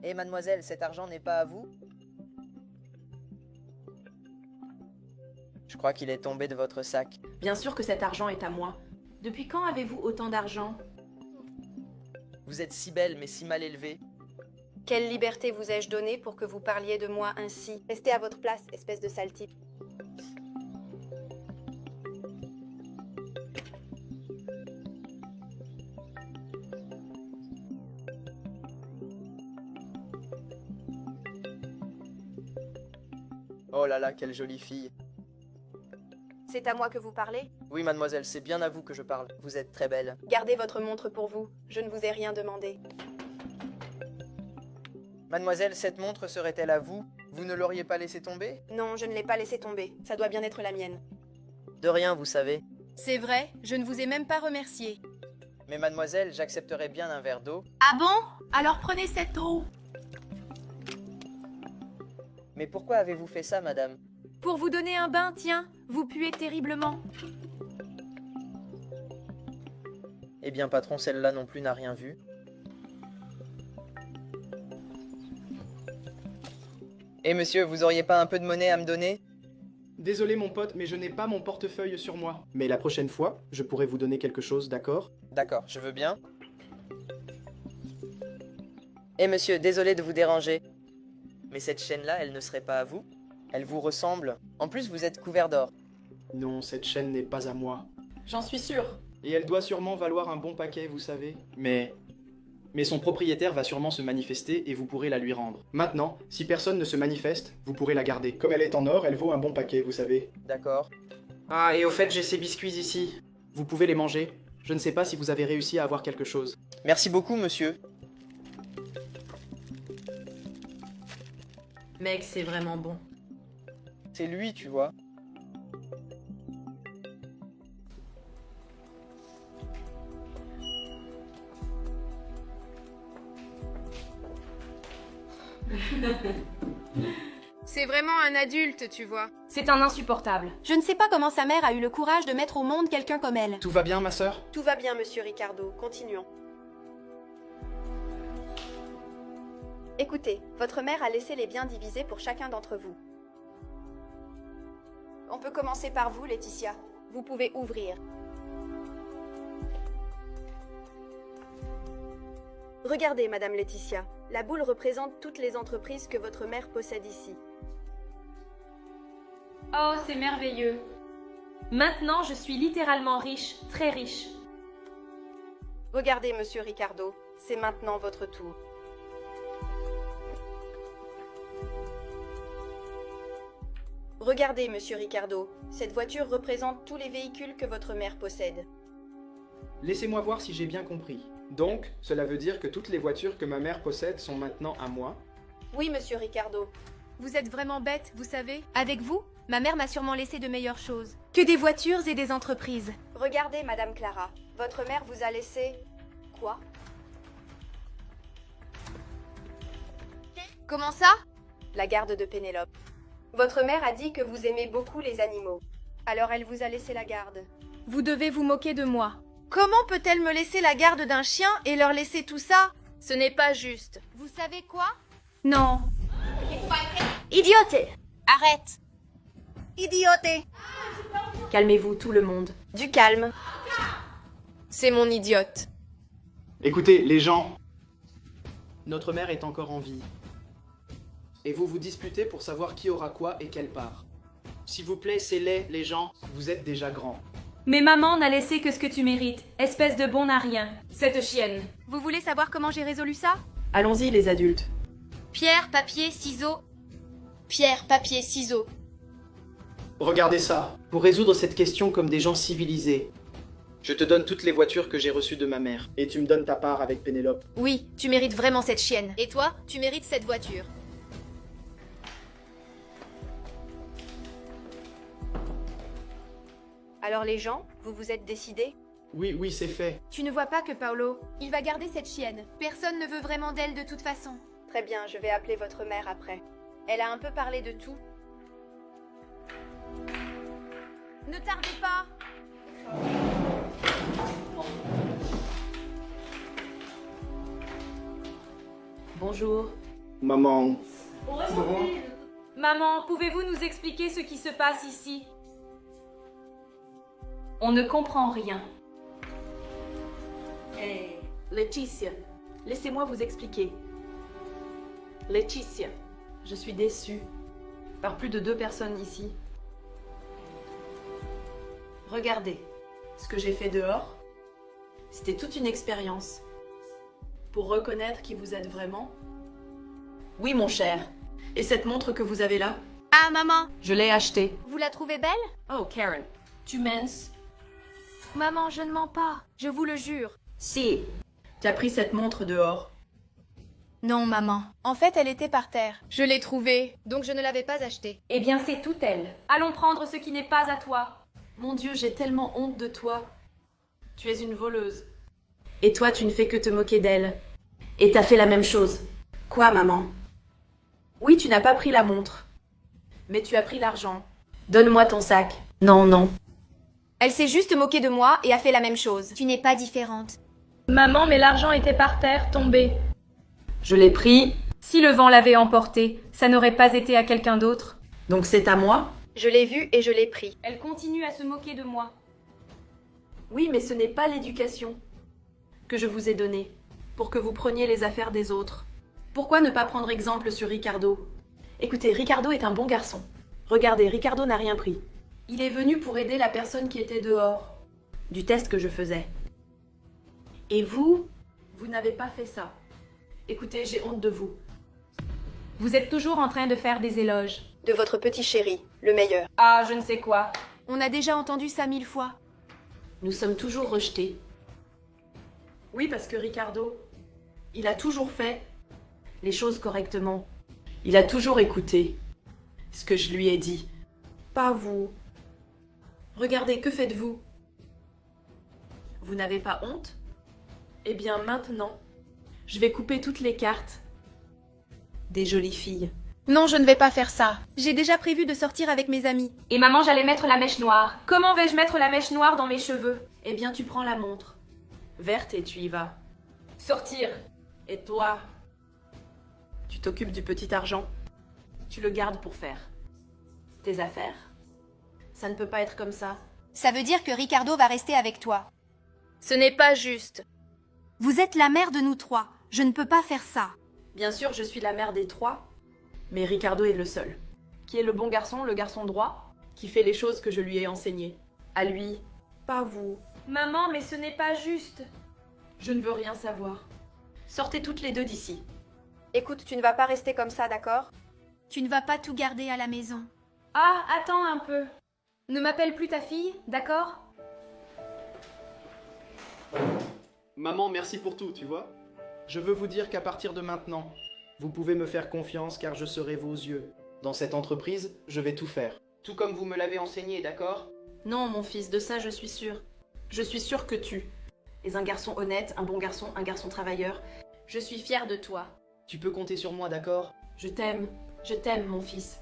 Eh mademoiselle, cet argent n'est pas à vous? Je crois qu'il est tombé de votre sac. Bien sûr que cet argent est à moi. Depuis quand avez-vous autant d'argent? Vous êtes si belle mais si mal élevée. Quelle liberté vous ai-je donnée pour que vous parliez de moi ainsi? Restez à votre place, espèce de sale type. Oh là là, quelle jolie fille. C'est à moi que vous parlez? Oui mademoiselle, c'est bien à vous que je parle. Vous êtes très belle. Gardez votre montre pour vous. Je ne vous ai rien demandé. Mademoiselle, cette montre serait-elle à vous? Vous ne l'auriez pas laissée tomber? Non, je ne l'ai pas laissé tomber. Ça doit bien être la mienne. De rien, vous savez. C'est vrai, je ne vous ai même pas remercié. Mais mademoiselle, j'accepterais bien un verre d'eau. Ah bon? Alors prenez cette eau. Mais pourquoi avez-vous fait ça, madame? Pour vous donner un bain, tiens, vous puez terriblement. Eh bien, patron, celle-là non plus n'a rien vu. Eh monsieur, vous auriez pas un peu de monnaie à me donner? Désolé mon pote, mais je n'ai pas mon portefeuille sur moi. Mais la prochaine fois, je pourrai vous donner quelque chose, d'accord? D'accord, je veux bien. Eh monsieur, désolé de vous déranger. Mais cette chaîne-là, elle ne serait pas à vous? Elle vous ressemble. En plus, vous êtes couvert d'or. Non, cette chaîne n'est pas à moi. J'en suis sûre. Et elle doit sûrement valoir un bon paquet, vous savez. Mais son propriétaire va sûrement se manifester et vous pourrez la lui rendre. Maintenant, si personne ne se manifeste, vous pourrez la garder. Comme elle est en or, elle vaut un bon paquet, vous savez. D'accord. Ah, et au fait, j'ai ces biscuits ici. Vous pouvez les manger. Je ne sais pas si vous avez réussi à avoir quelque chose. Merci beaucoup, monsieur. Mec, c'est vraiment bon. C'est lui, tu vois. C'est vraiment un adulte, tu vois. C'est un insupportable. Je ne sais pas comment sa mère a eu le courage de mettre au monde quelqu'un comme elle. Tout va bien, ma sœur? Tout va bien, monsieur Ricardo. Continuons. Écoutez, votre mère a laissé les biens divisés pour chacun d'entre vous. On peut commencer par vous, Laetitia. Vous pouvez ouvrir. Regardez, Madame Laetitia. La boule représente toutes les entreprises que votre mère possède ici. Oh, c'est merveilleux. Maintenant, je suis littéralement riche, très riche. Regardez, monsieur Ricardo. C'est maintenant votre tour. Regardez, monsieur Ricardo. Cette voiture représente tous les véhicules que votre mère possède. Laissez-moi voir si j'ai bien compris. Donc, cela veut dire que toutes les voitures que ma mère possède sont maintenant à moi? Oui, monsieur Ricardo. Vous êtes vraiment bête, vous savez. Avec vous, ma mère m'a sûrement laissé de meilleures choses. Que des voitures et des entreprises. Regardez, Madame Clara. Votre mère vous a laissé... Quoi? Comment ça? La garde de Pénélope. Votre mère a dit que vous aimez beaucoup les animaux. Alors elle vous a laissé la garde. Vous devez vous moquer de moi. Comment peut-elle me laisser la garde d'un chien et leur laisser tout ça? Ce n'est pas juste. Vous savez quoi? Non. Idioté! Arrête. Idioté. Calmez-vous, tout le monde. Du calme. C'est mon idiote. Écoutez, les gens. Notre mère est encore en vie. Et vous vous disputez pour savoir qui aura quoi et quelle part. S'il vous plaît, c'est laid, les gens. Vous êtes déjà grands. Mais maman n'a laissé que ce que tu mérites, espèce de bon à rien. Cette chienne. Vous voulez savoir comment j'ai résolu ça? Allons-y, les adultes. Pierre, papier, ciseaux. Pierre, papier, ciseaux. Regardez ça. Pour résoudre cette question comme des gens civilisés, je te donne toutes les voitures que j'ai reçues de ma mère. Et tu me donnes ta part avec Pénélope. Oui, tu mérites vraiment cette chienne. Et toi, tu mérites cette voiture. Alors les gens, vous vous êtes décidés? Oui, oui, c'est fait. Tu ne vois pas que Paolo, il va garder cette chienne. Personne ne veut vraiment d'elle de toute façon. Très bien, je vais appeler votre mère après. Elle a un peu parlé de tout. Ne tardez pas. Bonjour. Maman. Maman, pouvez-vous nous expliquer ce qui se passe ici? On ne comprend rien. Laetitia, laissez-moi vous expliquer. Laetitia, je suis déçue par plus de 2 personnes ici. Regardez, ce que j'ai fait dehors, c'était toute une expérience pour reconnaître qui vous êtes vraiment. Oui, mon cher. Et cette montre que vous avez là, Ah, maman, je l'ai achetée. vous la trouvez belle? Oh, Karen, tu minces? Maman, je ne mens pas, je vous le jure. Si. Tu as pris cette montre dehors. Non, maman. En fait, elle était par terre. Je l'ai trouvée, donc je ne l'avais pas achetée. Eh bien, c'est tout elle. Allons prendre ce qui n'est pas à toi. Mon Dieu, j'ai tellement honte de toi. Tu es une voleuse. Et toi, tu ne fais que te moquer d'elle. Et t'as fait la même chose. Quoi, maman? Oui, tu n'as pas pris la montre. Mais tu as pris l'argent. Donne-moi ton sac. Non, non. Elle s'est juste moquée de moi et a fait la même chose. Tu n'es pas différente. Maman, mais l'argent était par terre, tombé. Je l'ai pris, Si le vent l'avait emporté, ça n'aurait pas été à quelqu'un d'autre. donc c'est à moi? Je l'ai vu et je l'ai pris. Elle continue à se moquer de moi. Oui, mais ce n'est pas l'éducation que je vous ai donnée pour que vous preniez les affaires des autres. Pourquoi ne pas prendre exemple sur Ricardo? Écoutez, Ricardo est un bon garçon. Regardez, Ricardo n'a rien pris. Il est venu pour aider la personne qui était dehors, du test que je faisais. Et vous n'avez pas fait ça. Écoutez, j'ai honte de vous. Vous êtes toujours en train de faire des éloges. De votre petit chéri, le meilleur. Ah, je ne sais quoi. On a déjà entendu ça 1000 fois. Nous sommes toujours rejetés. Oui, parce que Ricardo, il a toujours fait les choses correctement. Il a toujours écouté ce que je lui ai dit. Pas vous. Regardez, que faites-vous? Vous n'avez pas honte? Eh bien maintenant, je vais couper toutes les cartes des jolies filles. Non, je ne vais pas faire ça. J'ai déjà prévu de sortir avec mes amis. Et maman, j'allais mettre la mèche noire. Comment vais-je mettre la mèche noire dans mes cheveux? Eh bien, tu prends la montre verte et tu y vas. Sortir. Et toi, tu t'occupes du petit argent. Tu le gardes pour faire tes affaires. Ça ne peut pas être comme ça. Ça veut dire que Ricardo va rester avec toi. Ce n'est pas juste. Vous êtes la mère de nous 3. Je ne peux pas faire ça. Bien sûr, je suis la mère des 3, mais Ricardo est le seul. Qui est le bon garçon, le garçon droit, qui fait les choses que je lui ai enseignées. À lui, pas vous. Maman, mais ce n'est pas juste. Je ne veux rien savoir. Sortez toutes les deux d'ici. Écoute, tu ne vas pas rester comme ça, d'accord? Tu ne vas pas tout garder à la maison. Ah, attends un peu. Ne m'appelle plus ta fille, d'accord? Maman, merci pour tout, tu vois. Je veux vous dire qu'à partir de maintenant, vous pouvez me faire confiance car je serai vos yeux. Dans cette entreprise, je vais tout faire. Tout comme vous me l'avez enseigné, d'accord? Non, mon fils, de ça je suis sûre. Je suis sûre que tu es un garçon honnête, un bon garçon, un garçon travailleur. Je suis fière de toi. Tu peux compter sur moi, d'accord? Je t'aime, mon fils.